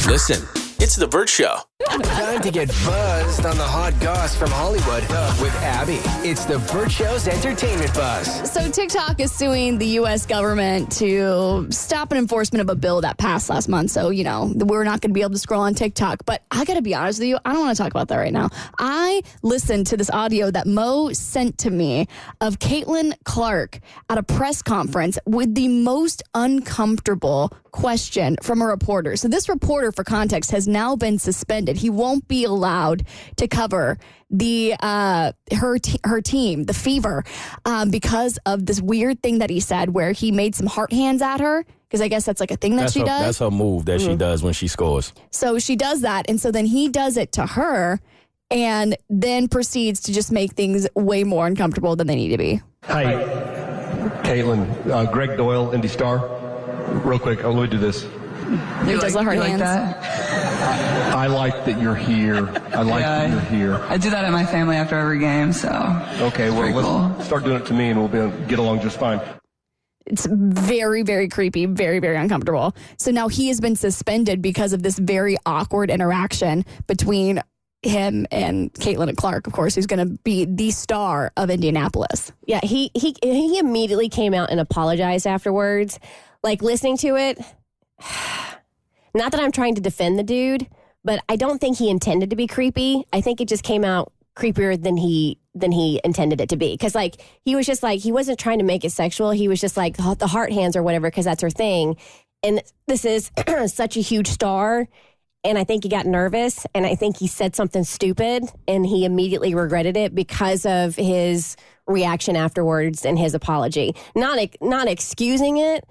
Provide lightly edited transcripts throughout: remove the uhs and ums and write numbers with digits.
Listen, it's The Bert Show. Time to get buzzed on the hot goss from Hollywood with Abby. It's The Bert Show's Entertainment Buzz. So TikTok is suing the U.S. government to stop an enforcement of a bill that passed last month. So, you know, we're not going to be able to scroll on TikTok. But I got to be honest with you, I don't want to talk about that right now. I listened to this audio that Mo sent to me of Caitlin Clark at a press conference with the most uncomfortable question from a reporter. So this reporter, for context, has now been suspended. He won't be allowed to cover the her team, the Fever, because of this weird thing that he said where he made some heart hands at her. Because I guess that's like a thing that she does. That's her move that she does when she scores. So she does that. And so then he does it to her and then proceeds to just make things way more uncomfortable than they need to be. Hi, Caitlin. Greg Doyle, Indy Star. Real quick, let me do this. He does the heart hands. Like that? I like that you're here. I like that you're here. I do that at my family after every game, so. Okay, well, let's start doing it to me and we'll get along just fine. It's very, very creepy, very, very uncomfortable. So now he has been suspended because of this very awkward interaction between him and Caitlin Clark, of course, who's going to be the star of Indianapolis. Yeah, he immediately came out and apologized afterwards. Like, listening to it, not that I'm trying to defend the dude, but I don't think he intended to be creepy. I think it just came out creepier than he intended it to be. Because, like, he was just like, he wasn't trying to make it sexual. He was just like, the heart hands or whatever, because that's her thing. And this is such a huge star. And I think he got nervous, and I think he said something stupid, and he immediately regretted it because of his reaction afterwards and his apology. Not excusing it.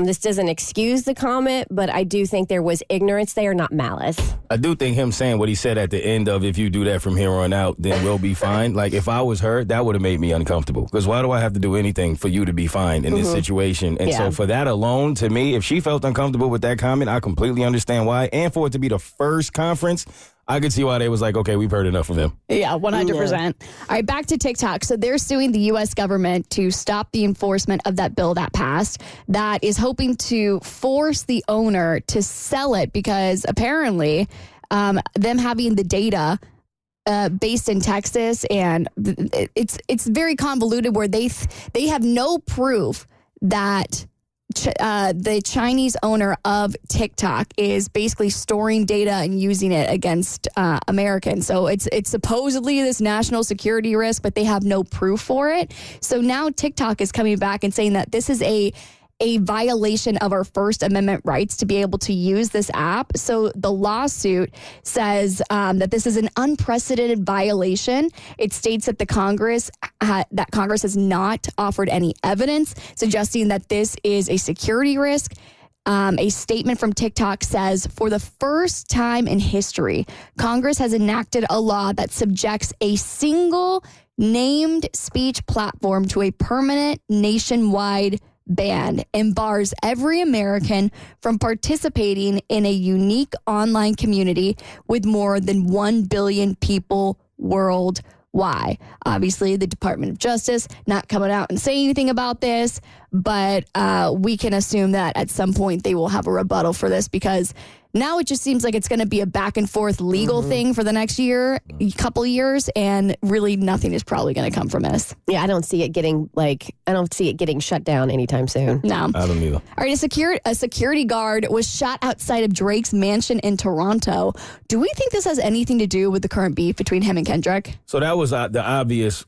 This doesn't excuse the comment, but I do think there was ignorance there, not malice. I do think him saying what he said at the end of, if you do that from here on out, then we'll be fine. Like, if I was her, that would have made me uncomfortable. Because why do I have to do anything for you to be fine in this situation? And so for that alone, to me, if she felt uncomfortable with that comment, I completely understand why. And for it to be the first conference, I could see why they was like, okay, we've heard enough of him. Yeah, 100%. Yeah. All right, back to TikTok. So they're suing the U.S. government to stop the enforcement of that bill that passed that is hoping to force the owner to sell it because apparently them having the data based in Texas, and it's very convoluted where they have no proof that the Chinese owner of TikTok is basically storing data and using it against Americans. So it's supposedly this national security risk, but they have no proof for it. So now TikTok is coming back and saying that this is a violation of our First Amendment rights to be able to use this app. So the lawsuit says that this is an unprecedented violation. It states that Congress has not offered any evidence suggesting that this is a security risk. A statement from TikTok says, for the first time in history, Congress has enacted a law that subjects a single named speech platform to a permanent nationwide ban and bars every American from participating in a unique online community with more than 1 billion people worldwide. Obviously, the Department of Justice not coming out and saying anything about this, but we can assume that at some point they will have a rebuttal for this because now it just seems like it's going to be a back and forth legal thing for the next couple years, and really nothing is probably going to come from this. Yeah, I don't see it getting shut down anytime soon. No. I don't either. All right, a security guard was shot outside of Drake's mansion in Toronto. Do we think this has anything to do with the current beef between him and Kendrick? So that was the obvious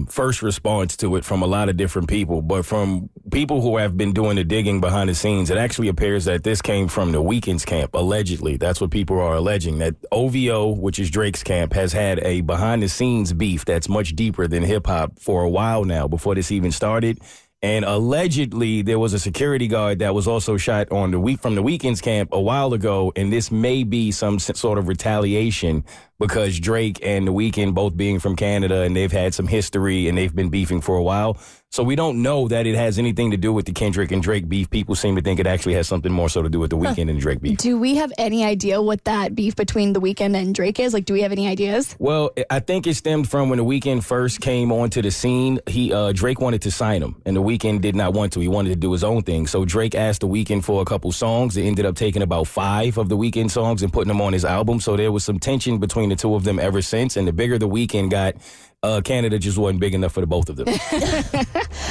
first response to it from a lot of different people, but from people who have been doing the digging behind the scenes, it actually appears that this came from the Weeknd's camp. Allegedly, that's what people are alleging, that OVO, which is Drake's camp, has had a behind-the-scenes beef that's much deeper than hip-hop for a while now, before this even started. And allegedly, there was a security guard that was also shot from the Weeknd's camp a while ago, and this may be some sort of retaliation because Drake and The Weeknd both being from Canada, and they've had some history and they've been beefing for a while. So we don't know that it has anything to do with the Kendrick and Drake beef. People seem to think it actually has something more so to do with The Weeknd and Drake beef. Do we have any idea what that beef between The Weeknd and Drake is? Like, do we have any ideas? Well, I think it stemmed from when The Weeknd first came onto the scene. Drake wanted to sign him, and The Weeknd did not want to. He wanted to do his own thing. So Drake asked The Weeknd for a couple songs. They ended up taking about 5 of The Weeknd songs and putting them on his album. So there was some tension between the two of them ever since. And the bigger The Weeknd got, Canada just wasn't big enough for the both of them.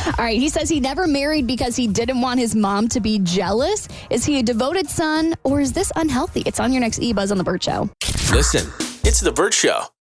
All right. He says he never married because he didn't want his mom to be jealous. Is he a devoted son, or is this unhealthy? It's on your next E-Buzz on The Bert Show. Listen, it's The Bert Show.